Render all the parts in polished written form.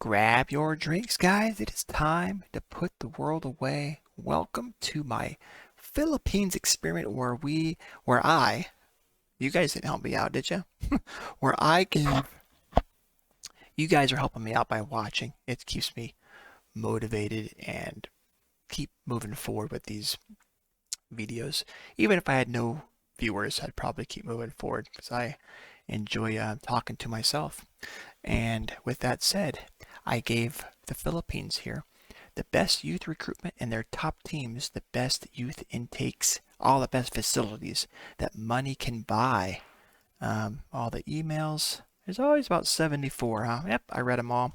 Grab your drinks, guys. It is time to put the world away. Welcome to my Philippines experiment you guys didn't help me out, did you? Where I gave, you guys are helping me out by watching. It keeps me motivated and keep moving forward with these videos. Even if I had no viewers, I'd probably keep moving forward because I enjoy talking to myself. And with that said, I gave the Philippines here the best youth recruitment and their top teams, the best youth intakes, all the best facilities that money can buy. All the emails. There's always about 74, huh? Yep, I read them all.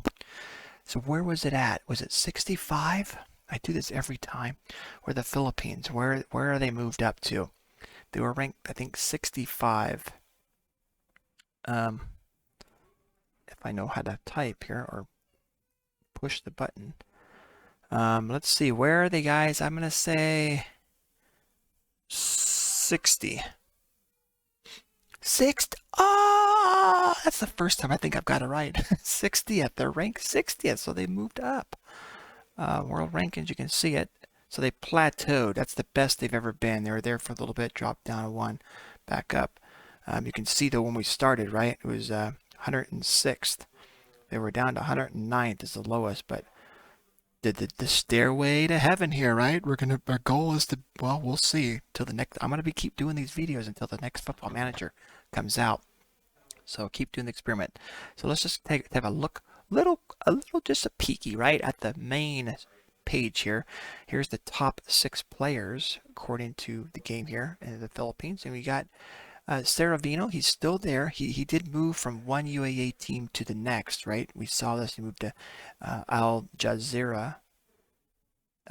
So where was it at? Was it 65? I do this every time. Where the Philippines, where are they moved up to? They were ranked, I think, 65. If I know how to type here or push the button. Let's see, where are they, guys? I'm gonna say 60. Oh, that's the first time I think I've got it right. 60th, they're ranked 60th, so they moved up. World rankings, you can see it. So they plateaued. That's the best they've ever been. They were there for a little bit, dropped down to one, back up. You can see though when we started, right? It was 106th. They were down to 109th is the lowest, but the stairway to heaven here, right? Our goal is to, well, we'll see till the next. I'm gonna keep doing these videos until the next Football Manager comes out. So keep doing the experiment. So let's just have a look, just a peeky, right, at the main page here. Here's the top 6 players according to the game here in the Philippines, and we got Saravino. He's still there. He did move from one UAA team to the next, right? We saw this. He moved to Al Jazeera.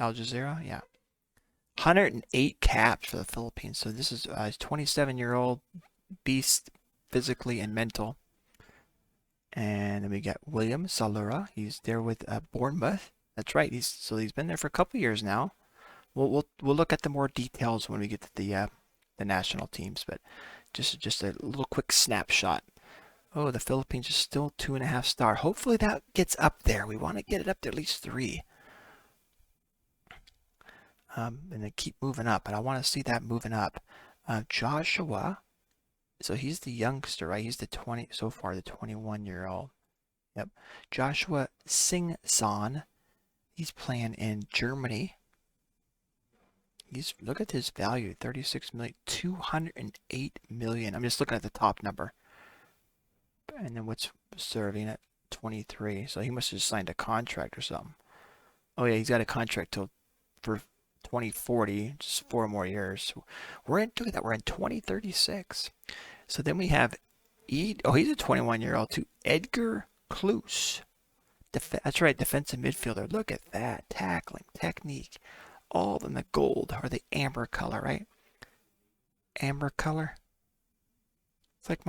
Yeah. 108 caps for the Philippines. So this is a 27-year-old beast, physically and mental. And then we got William Salura. He's there with Bournemouth. That's right. He's been there for a couple years now. We'll look at the more details when we get to the national teams, but just a little quick snapshot. Oh, the Philippines is still 2.5 star. Hopefully that gets up there. We want to get it up to at least 3. And then keep moving up. And I want to see that moving up. Joshua. So he's the youngster, right? He's the 21-year-old. Yep. Joshua Singson. He's playing in Germany. Look at his value, 36 million, 208 million. I'm just looking at the top number. And then what's serving at 23. So he must have signed a contract or something. Oh yeah, he's got a contract for 2040, just 4 more years. We're in 2036. So then we have he's a 21-year-old too. Edgar Kloos. That's right, defensive midfielder. Look at that. Tackling, technique. All in the gold or the amber color, right? Amber color. It's like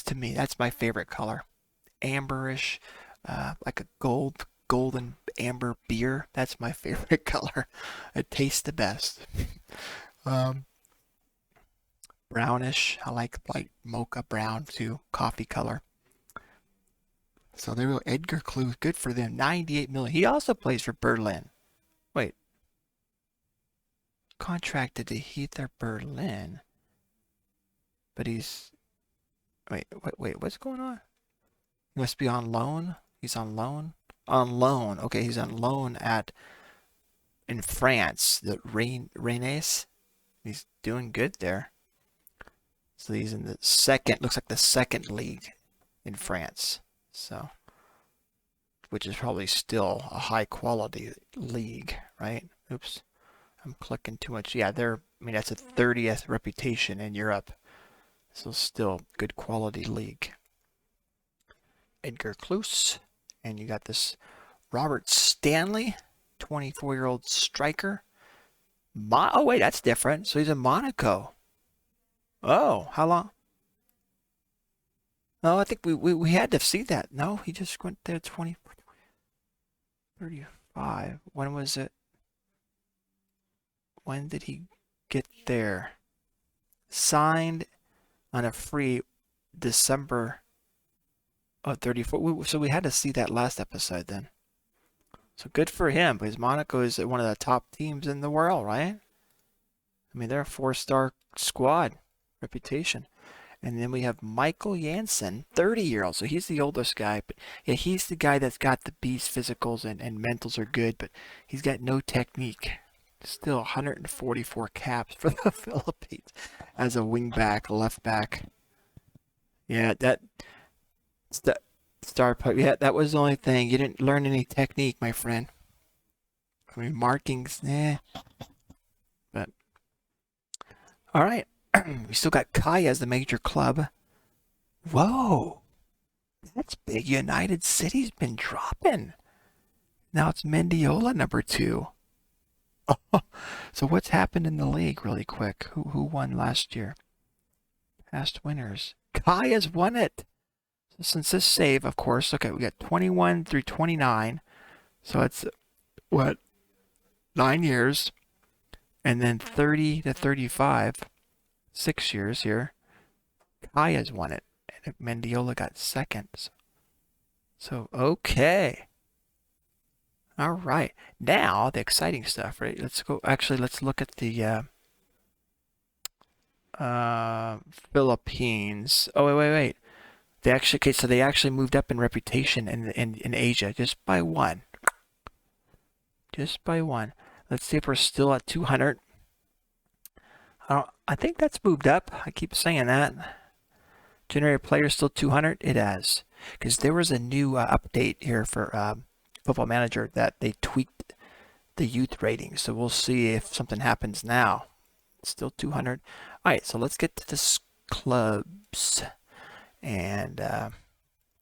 to me, that's my favorite color. Amberish, like a golden amber beer. That's my favorite color. It tastes the best. Brownish. I like mocha brown too. Coffee color. So there we go. Edgar Kloos, good for them. 98 million. He also plays for Berlin. Wait. Contracted to Hertha Berlin. But he's... Wait, what's going on? He must be on loan? He's on loan? On loan. Okay, he's on loan in France. The Rennes. He's doing good there. So he's in the second, looks like the second league in France. So, which is probably still a high quality league, right? Oops, I'm clicking too much. Yeah, that's a 30th reputation in Europe. So still good quality league. Edgar Kloos, and you got this Robert Stanley, 24-year-old striker. Oh wait, that's different. So he's in Monaco. Oh, how long? No, I think we had to see that. No, he just went there 35. When was it? When did he get there? Signed on a free December Oh, 34. So we had to see that last episode then. So good for him, because Monaco is one of the top teams in the world, right? I mean, they're a 4-star squad reputation. And then we have Michael Janssen, 30-year-old. So he's the oldest guy, but yeah, he's the guy that's got the beast physicals and mentals are good, but he's got no technique. Still 144 caps for the Philippines as a wingback, left back. Yeah, that star puck. Yeah, that was the only thing. You didn't learn any technique, my friend. I mean, markings, But all right, we still got Kaya as the major club. Whoa, that's big. United City's been dropping. Now it's Mendiola number 2. Oh, so what's happened in the league really quick? Who won last year? Past winners. Kaya's won it. So since this save, of course, okay, we got 21 through 29. So it's what, 9 years, and then 30 to 35, 6 years here. Kaya's won it, and Mendiola got second. So okay. All right. Now the exciting stuff, right? Let's go. Actually, let's look at the Philippines. Oh wait. They actually, okay, so they actually moved up in reputation in Asia just by one. Just by one. Let's see if we're still at 200. I think that's moved up. I keep saying that. Generated players still 200. It has, because there was a new update here for Football Manager that they tweaked the youth rating. So we'll see if something happens now. It's still 200. All right, so let's get to the clubs. And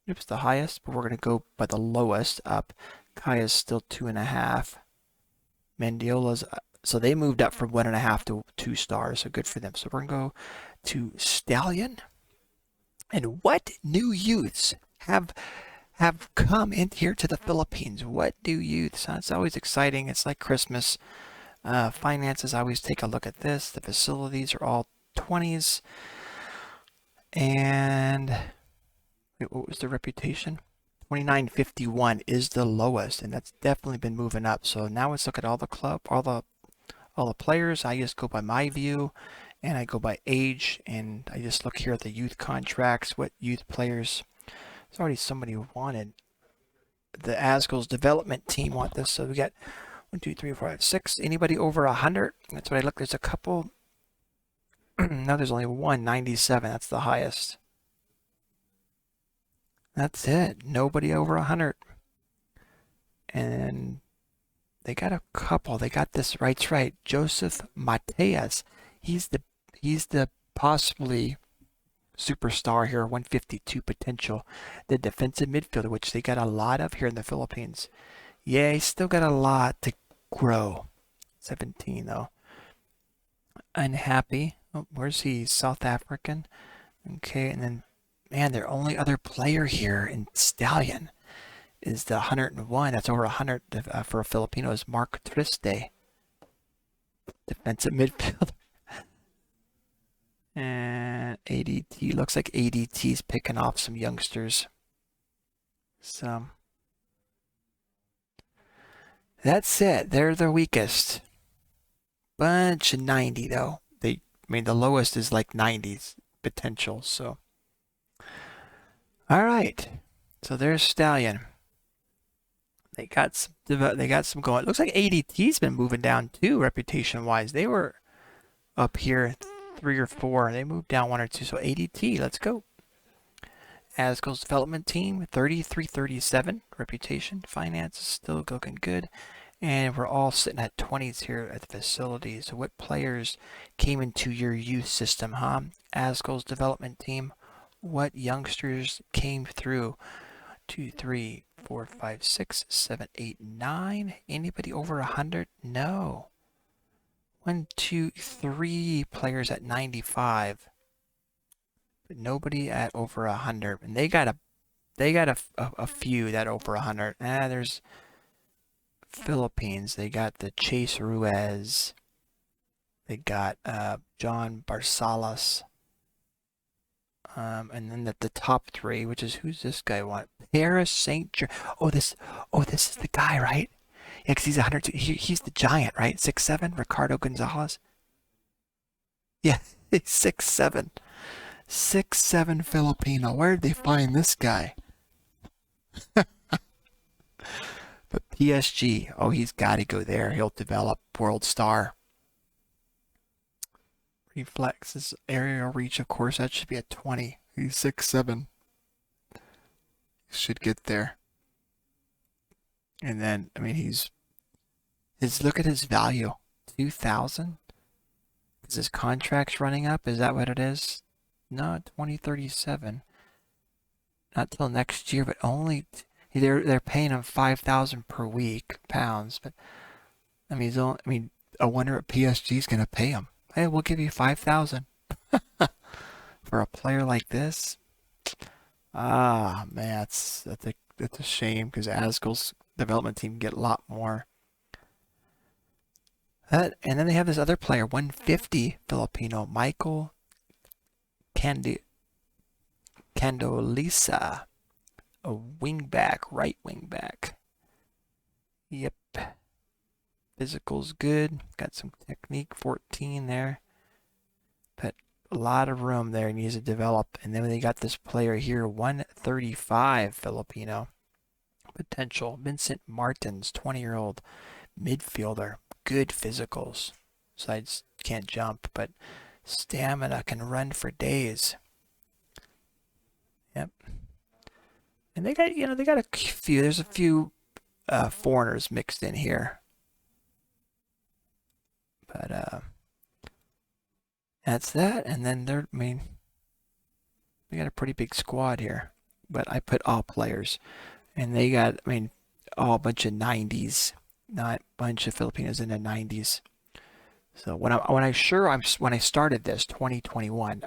it's the highest, but we're going to go by the lowest up. Kaya's still 2.5. Mendiola's, so they moved up from 1.5 to 2 stars, so good for them. So we're going to go to Stallion. And what new youths have come in here to the Philippines? What new youths? It's always exciting. It's like Christmas. Finances, I always take a look at this. The facilities are all 20s. And wait, what was the reputation? 2951 is the lowest, and that's definitely been moving up. So now let's look at all the players. I just go by my view, and I go by age, and I just look here at the youth contracts, what youth players. There's already somebody who wanted. The Asgles development team want this, so we got 1, 2, 3, 4, 5, 6. Anybody over 100? That's what I look. There's a couple. No, there's only one, 97. That's the highest. That's it. Nobody over 100. And they got a couple. They got this right. Joseph Mateas. He's the possibly superstar here. 152 potential. The defensive midfielder, which they got a lot of here in the Philippines. Yeah, he's still got a lot to grow. 17 though. Unhappy. Oh, where's he? South African. Okay, and then, man, their only other player here in Stallion is the 101. That's over 100 for a Filipino is Mark Triste. Defensive midfielder. And ADT. Looks like ADT's picking off some youngsters. So that's it. They're the weakest. Bunch of 90 though. The lowest is like 90s potential. So, all right. So there's Stallion. They got some going. It looks like ADT's been moving down too, reputation wise. They were up here 3 or 4. They moved down 1 or 2. So ADT, let's go. Asgle's development team 33-37 reputation. Finance is still looking good. And we're all sitting at 20s here at the facilities. So what players came into your youth system, huh? Asgle's development team. What youngsters came through? 2, 3, 4, 5, 6, 7, 8, 9. Anybody over 100? No. 1, 2, 3 players at 95. But nobody at over 100. And they got a few that over 100. There's Philippines. They got the Chase Ruiz. They got John Barsalas. And then the top three, which is who's this guy want? Paris Saint Germain. Oh, this is the guy, right? Yeah, because he's 100. He's the giant, right? 6'7", Ricardo Gonzalez. Yeah, he's 6'7", 6'7" Filipino. Where did they find this guy? But PSG, oh, he's got to go there. He'll develop world star. Reflexes, aerial reach, of course, that should be at 20. He's 6'7". He should get there. And then, I mean, look at his value. 2,000? Is his contract's running up? Is that what it is? No, 2037. Not till next year, but only they're paying him 5,000 per week pounds. But I mean, I wonder what PSG's gonna pay him. Hey, we'll give you 5,000 for a player like this. Ah, man, that's a shame because Askel's development team can get a lot more. And then they have this other player, 150 Filipino, Michael Candolisa, a wingback, right wingback. Yep. Physical's good. Got some technique, 14 there. But a lot of room there. He needs to develop. And then they got this player here, 135 Filipino. Potential. Vincent Martens, 20-year-old midfielder. Good physicals. Besides, can't jump, but stamina, can run for days. Yep. And they got a few. There's a few foreigners mixed in here. But that's that. And then they got a pretty big squad here. But I put all players. And they got, all a bunch of 90s. Not a bunch of Filipinos in the 90s. So when I started this 2021,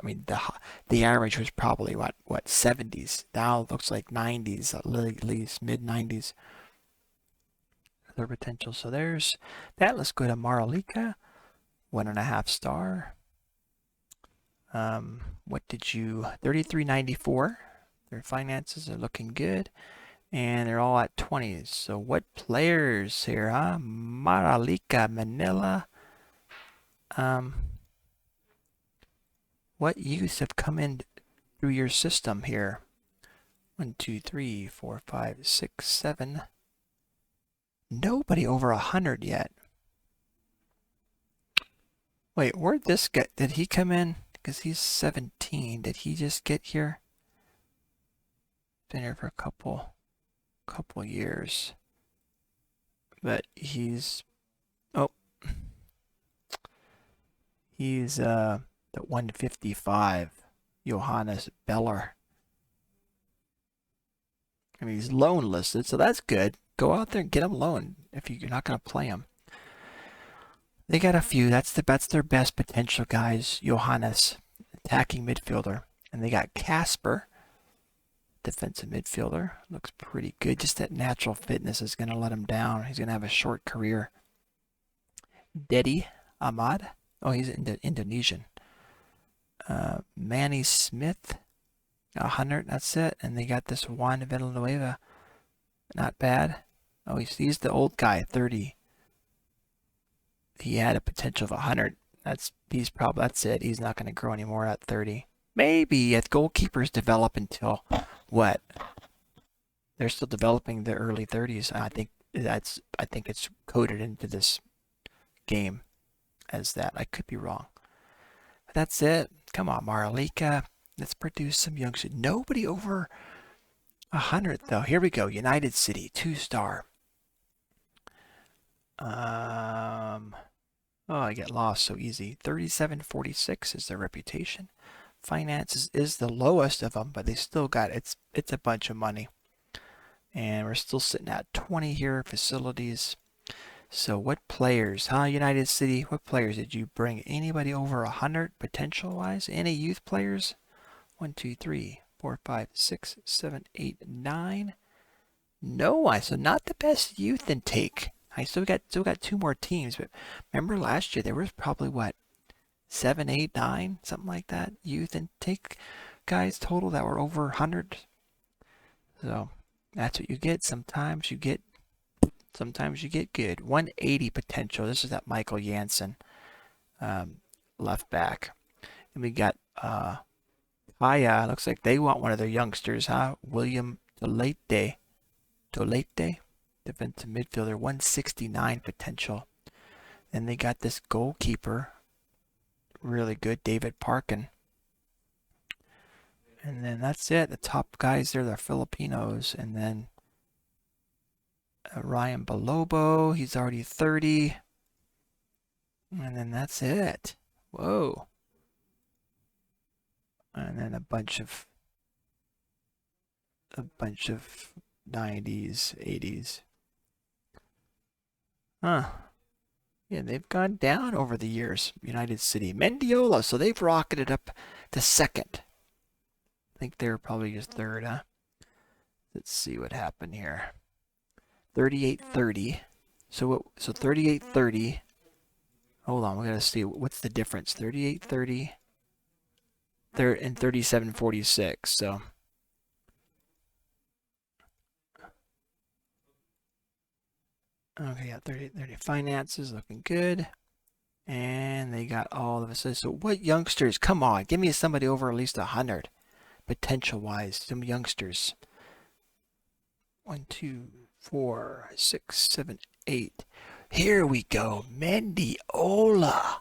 the average was probably what 70s. Now it looks like 90s, at least mid 90s. Their potential. So there's that. Let's go to Maralika, 1.5 star. What did you 33.94? Their finances are looking good. And they're all at 20s. So what players here, huh? Maralika, Manila. What youths have come in through your system here? 1, 2, 3, 4, 5, 6, 7. Nobody over 100 yet. Wait, where'd this get? Did he come in? Because he's 17. Did he just get here? Been here for a couple years. But he's the 155 Johannes Beller. He's loan listed, so that's good. Go out there and get him loan if you're not going to play him. They got a few. That's their best potential guys. Johannes, attacking midfielder. And they got Casper, defensive midfielder. Looks pretty good. Just that natural fitness is going to let him down. He's going to have a short career. Dedi Ahmad. Oh, he's Indonesian. Manny Smith, 100. That's it. And they got this Juan Villanueva. Not bad. Oh, he's the old guy, 30. He had a potential of 100. That's it. He's not going to grow anymore at 30. Maybe if goalkeepers develop until what? They're still developing the early 30s. I think it's coded into this game as that. I could be wrong. But that's it. Come on, Maralika. Let's produce some youngsters. Nobody over 100 though. Here we go. United City, 2-star. Oh, I get lost so easy. 37.46 is their reputation. Finances is the lowest of them, but they still got it's a bunch of money. And we're still sitting at 20 here. Facilities. So what players, huh? United City, what players did you bring? Anybody over 100 potential-wise? Any youth players? 1, 2, 3, 4, 5, 6, 7, 8, 9. No, so not the best youth intake. I still got 2 more teams, but remember last year there was probably what 7, 8, 9, something like that youth intake guys total that were over 100. So that's what you get. Sometimes you get good. 180 potential. This is that Michael Janssen, left back. And we got Paya. Looks like they want one of their youngsters, huh? William Dolete, defensive midfielder, 169 potential. Then they got this goalkeeper, really good, David Parkin. And then that's it. The top guys there, they're Filipinos. And then Ryan Balobo, he's already 30. And then that's it. Whoa. And then a bunch of 90s, 80s. Huh. Yeah, they've gone down over the years. United City. Mendiola, so they've rocketed up to second. I think they were probably just third, huh? Let's see what happened here. 38-30. So 38-30. Hold on, we gotta see what's the difference. 38-30 and 37-46. So okay, yeah, 38-30. Finances looking good. And they got all of us. So what youngsters? Come on, give me somebody over at least 100. Potential-wise, some youngsters. 1, 2, 4, 6, 7, 8. Here we go. Mendiola.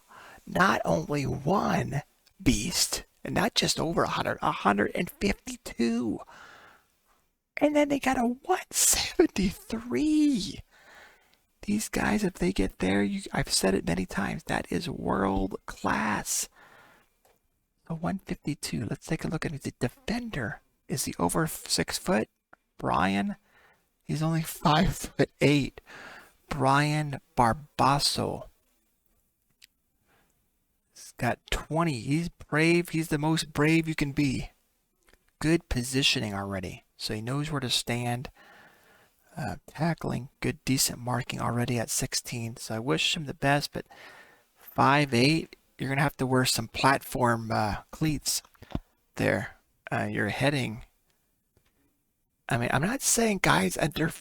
Not only one beast, and not just over 100, 152. And then they got a 173. These guys, if they get there, I've said it many times, that is world class. A 152. Let's take a look at the defender. Is he over 6 foot? Brian? He's only 5'8". Brian Barbasso. He's got 20. He's brave. He's the most brave you can be. Good positioning already. So he knows where to stand. Tackling. Good, decent marking already at 16. So I wish him the best, but 5'8". You're going to have to wear some platform cleats there. You're heading. I mean, I'm not saying guys under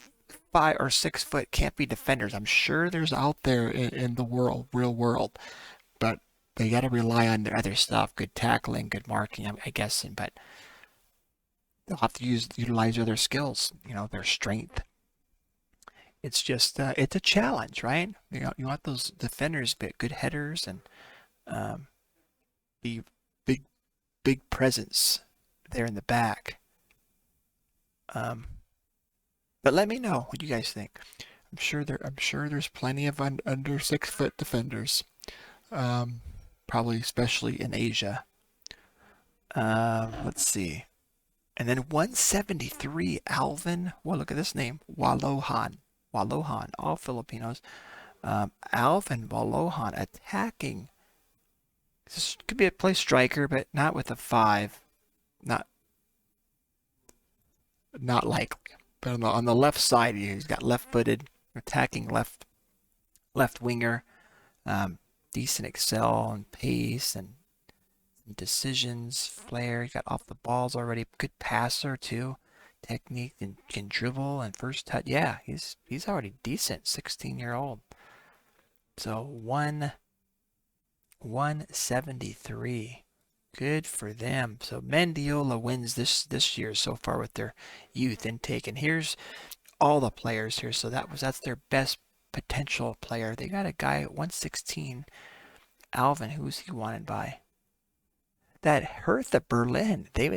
5 or 6 foot can't be defenders. I'm sure there's out there in the real world. But they got to rely on their other stuff. Good tackling, good marking, I guess. But they'll have to utilize other skills, their strength. It's just, it's a challenge, right? You want those defenders, but good headers and be big presence there in the back. But let me know what you guys think. I'm sure there's plenty of under 6 foot defenders. Probably especially in Asia. Let's see. And then 173, Alvin. Well, look at this name, Balohan, all Filipinos. Alvin Balohan attacking. This could be a play striker, but not with a 5. Not likely. But on the left side, he's got left-footed, attacking left winger. Decent excel and pace and decisions, flair. He got off the balls already. Good passer too. Technique and can dribble and first touch. Yeah, he's already decent. 16-year-old. So 173. Good for them. So Mendiola wins this year so far with their youth intake. And here's all the players here. So that's their best potential player. They got a guy at 116. Alvin, who's he wanted by? That Hertha Berlin. They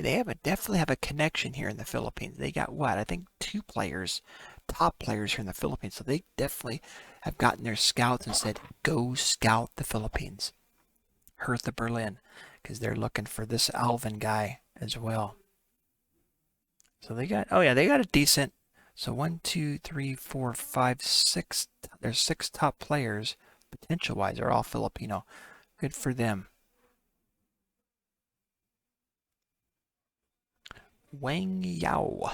definitely have a connection here in the Philippines. They got what? I think 2 players, top players here in the Philippines. So they definitely have gotten their scouts and said, go scout the Philippines. Hertha Berlin, because they're looking for this Alvin guy as well. So they got a decent. So 1, 2, 3, 4, 5, 6. There's 6 top players, potential-wise, are all Filipino. Good for them. Wang Yao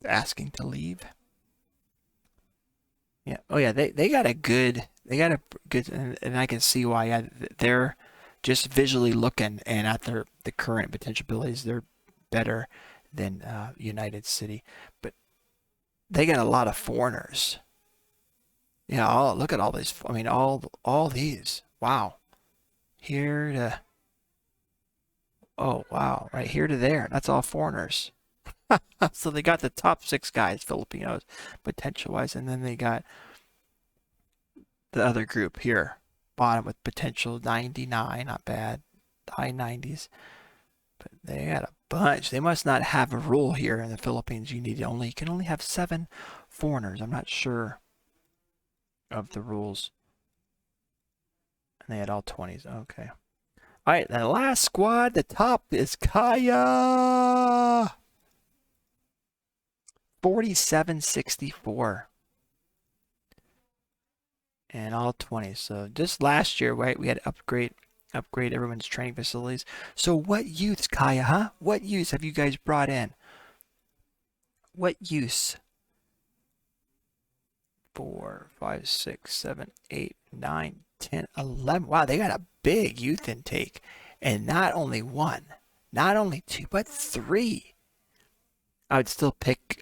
asking to leave. Yeah. Oh yeah. They got a good. And I can see why. Yeah, just visually looking and at the current potential abilities, they're better than United City. But they got a lot of foreigners. Yeah, look at all these. I mean, all these. Wow. Here to, oh wow, right here to there. That's all foreigners. So they got the top 6 guys, Filipinos, potential wise, and then they got the other group here, bottom with potential 99, not bad, high 90s. But they got a bunch. They must not have a rule here in the Philippines. You can only have 7 foreigners. I'm not sure of the rules. And they had all 20s. Okay. All right, the last squad, the top is Kaya. 4764. And all 20s. So just last year, right, we had to upgrade everyone's training facilities. So what youths, Kaya, huh? What youths have you guys brought in? What youths? 4, 5, 6, 7, 8, 9, 10, 11. Wow, they got a big youth intake. And not only 1, not only 2, but 3. I would still pick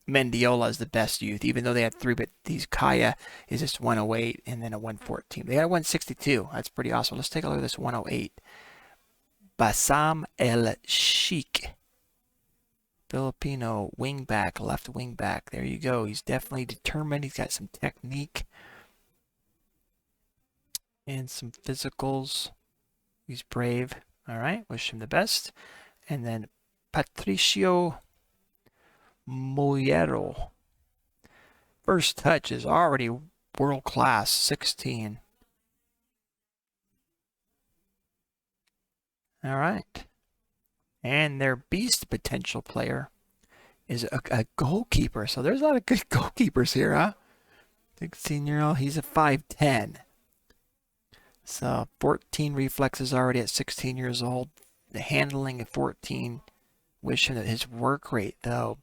Mendiola as the best youth, even though they had 3, but these Kaya is just 108 and then a 114. They got a 162. That's pretty awesome. Let's take a look at this 108. Basam El Sheikh. Filipino wingback, left wingback. There you go. He's definitely determined. He's got some technique and some physicals. He's brave. All right. Wish him the best. And then Patricio Mollero. First touch is already world class, 16. All right. And their beast potential player is a goalkeeper. So there's a lot of good goalkeepers here, huh? 16-year-old, he's a 5'10". So 14 reflexes already at 16 years old. The handling at 14. Wish him that his work rate, though,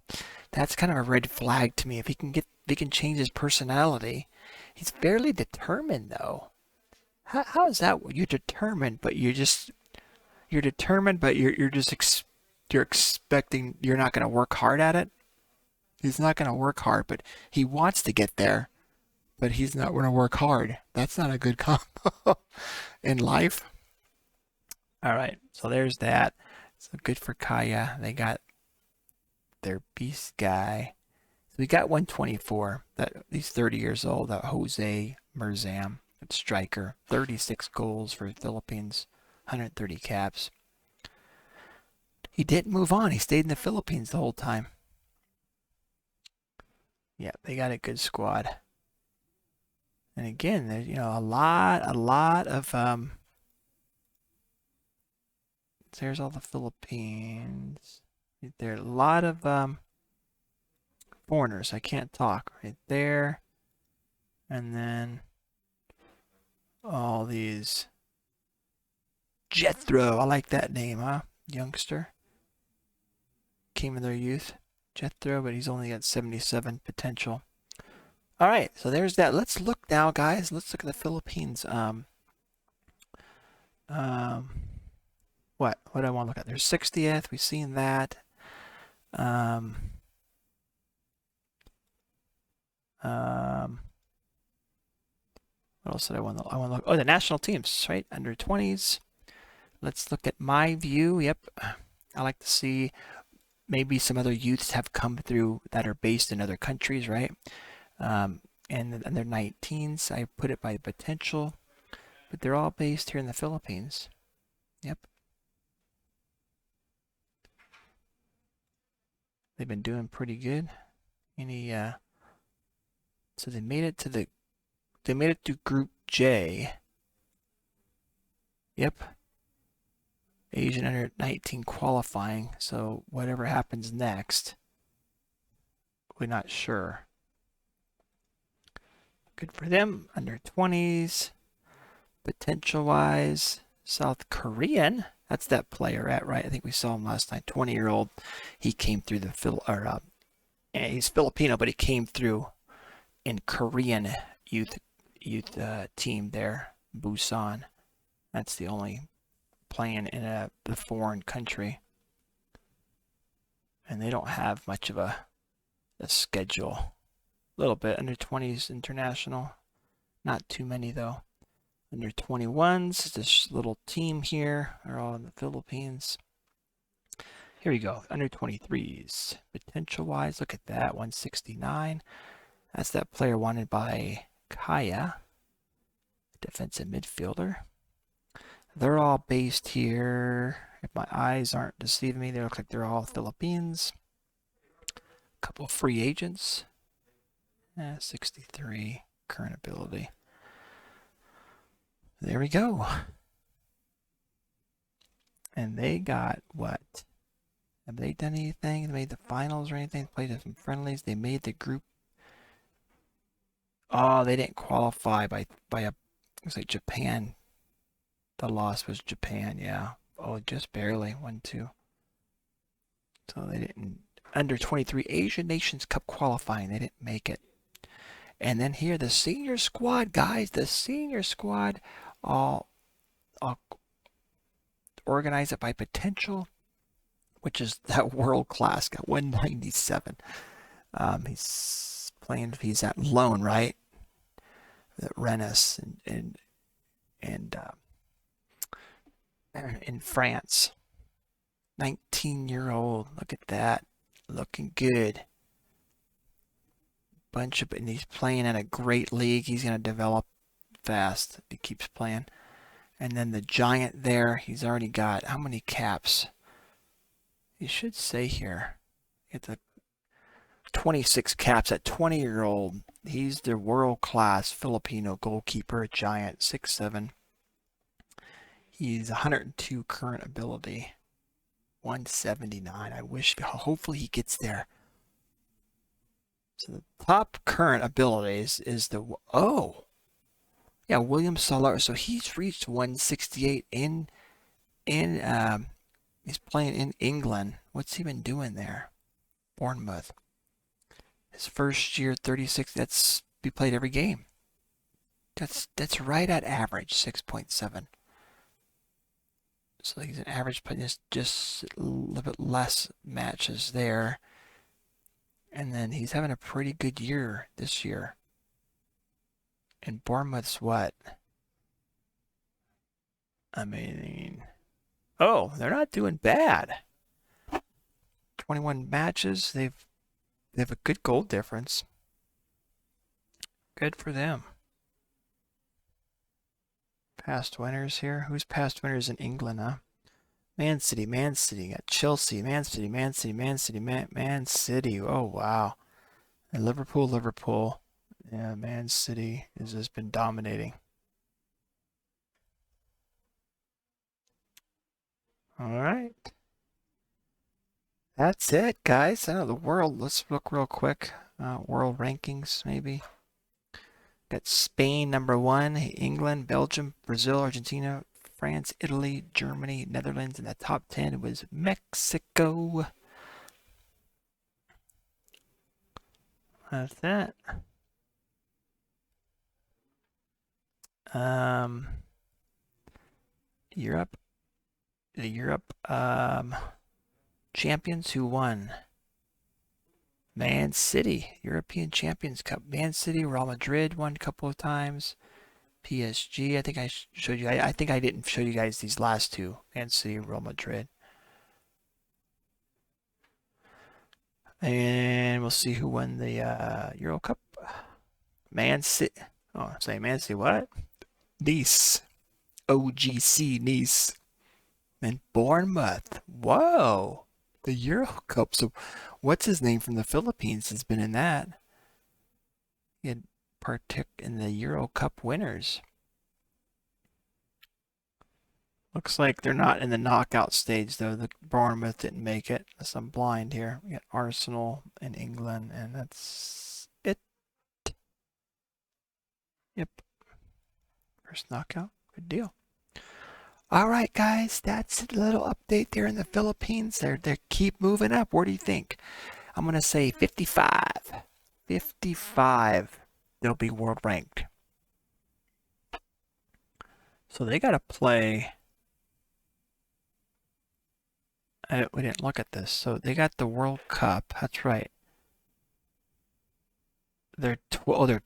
that's kind of a red flag to me. If he can change his personality. He's fairly determined, though. How is that? You're determined, but you're expecting you're not going to work hard at it. He's not going to work hard, but he wants to get there, but he's not going to work hard. That's not a good combo in life. All right, so there's that. So good for Kaya. They got their beast guy. So we got 124. He's 30 years old. Jose Merzam, striker. 36 goals for the Philippines. 130 caps. He didn't move on. He stayed in the Philippines the whole time. Yeah, they got a good squad. And again, there's a lot of there's all the Philippines. There are a lot of foreigners. I can't talk right there. And then all these Jethro. I like that name, huh? Youngster. Came in their youth. Jethro, but he's only got 77 potential. All right, so there's that. Let's look now, guys. Let's look at the Philippines. What do I want to look at? There's 60th. We've seen that. What else did I want to look? Oh, the national teams, right? Under 20s. Let's look at my view. Yep. I like to see maybe some other youths have come through that are based in other countries, right? And they're 19s. I put it by potential, but they're all based here in the Philippines. Yep. They've been doing pretty good. So they made it to Group J. Yep. Asian under 19 qualifying. So whatever happens next, we're not sure. Good for them. Under 20s. Potential-wise, South Korean. That's that player, right? I think we saw him last night. 20-year-old. He came through the he's Filipino, but he came through in Korean youth team there, Busan. That's the only playing in a foreign country. And they don't have much of a schedule. A little bit. Under 20s international. Not too many, though. Under 21s, this little team here are all in the Philippines. Here we go. Under 23s. Potential-wise, look at that. 169. That's that player wanted by Kaya. Defensive midfielder. They're all based here. If my eyes aren't deceiving me, they look like they're all Philippines. A couple of free agents. 63 current ability. There we go. And they got what? Have they done anything? They made the finals or anything? Played some friendlies. They made the group. Oh, they didn't qualify by a. Looks like Japan. The loss was Japan, yeah. Oh, just barely. 1-2. So they didn't. Under 23 Asian Nations Cup qualifying. They didn't make it. And then here, the senior squad, guys. The senior squad. I'll organize it by potential, which is that world class. Got 197. He's playing. He's at loan, right? At Rennes and in France. 19-year-old. Look at that. Looking good. And he's playing in a great league. He's going to develop fast if he keeps playing. And then the giant there, he's already got how many caps? He should say here. Get the 26 caps at 20-year-old. He's the world-class Filipino goalkeeper, a giant, 6'7". He's 102 current ability, 179. Hopefully he gets there. So the top current abilities is the, William Solar. So he's reached 168 he's playing in England. What's he been doing there? Bournemouth. His first year, 36. He played every game. That's right at average, 6.7. So he's an average player, just a little bit less matches there. And then he's having a pretty good year this year. And Bournemouth's what? I mean, they're not doing bad. 21 matches. They have a good goal difference. Good for them. Past winners here. Who's past winners in England, huh? Man City. Got Chelsea. Man City. Oh, wow. And Liverpool. Yeah, Man City has just been dominating. All right. That's it, guys. The world. Let's look real quick. World rankings, maybe. Got Spain #1, England, Belgium, Brazil, Argentina, France, Italy, Germany, Netherlands. In the top 10 was Mexico. That's that. Europe. The Europe champions who won. Man City, European Champions Cup. Man City, Real Madrid won a couple of times. PSG, I think I showed you. I think I didn't show you guys these last two. Man City, Real Madrid. And we'll see who won the Euro Cup. Man City. Oh, say Man City what? Nice. OGC Nice. And Bournemouth. Whoa. The Euro Cup. So what's his name from the Philippines has been in that. He had partook in the Euro Cup winners. Looks like they're not in the knockout stage, though. The Bournemouth didn't make it. Unless I'm blind here. We got Arsenal in England, and that's it. Yep. First knockout. Good deal. All right, guys. That's a little update there in the Philippines. They keep moving up. Where do you think? I'm going to say 55. 55. They'll be world ranked. So they got to play. We didn't look at this. So they got the World Cup. That's right. They're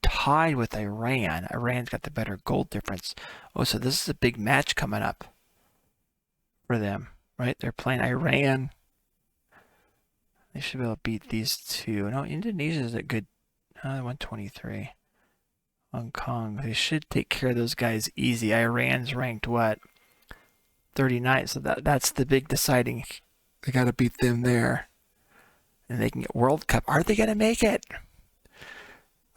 tied with Iran. Iran's got the better goal difference. Oh, so this is a big match coming up for them, right? They're playing Iran. They should be able to beat these two. No, Indonesia is a good 123. Hong Kong. They should take care of those guys easy. Iran's ranked what? 39. So that's the big deciding. They got to beat them there. And they can get World Cup. Are they going to make it?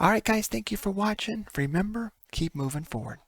All right, guys. Thank you for watching. Remember, keep moving forward.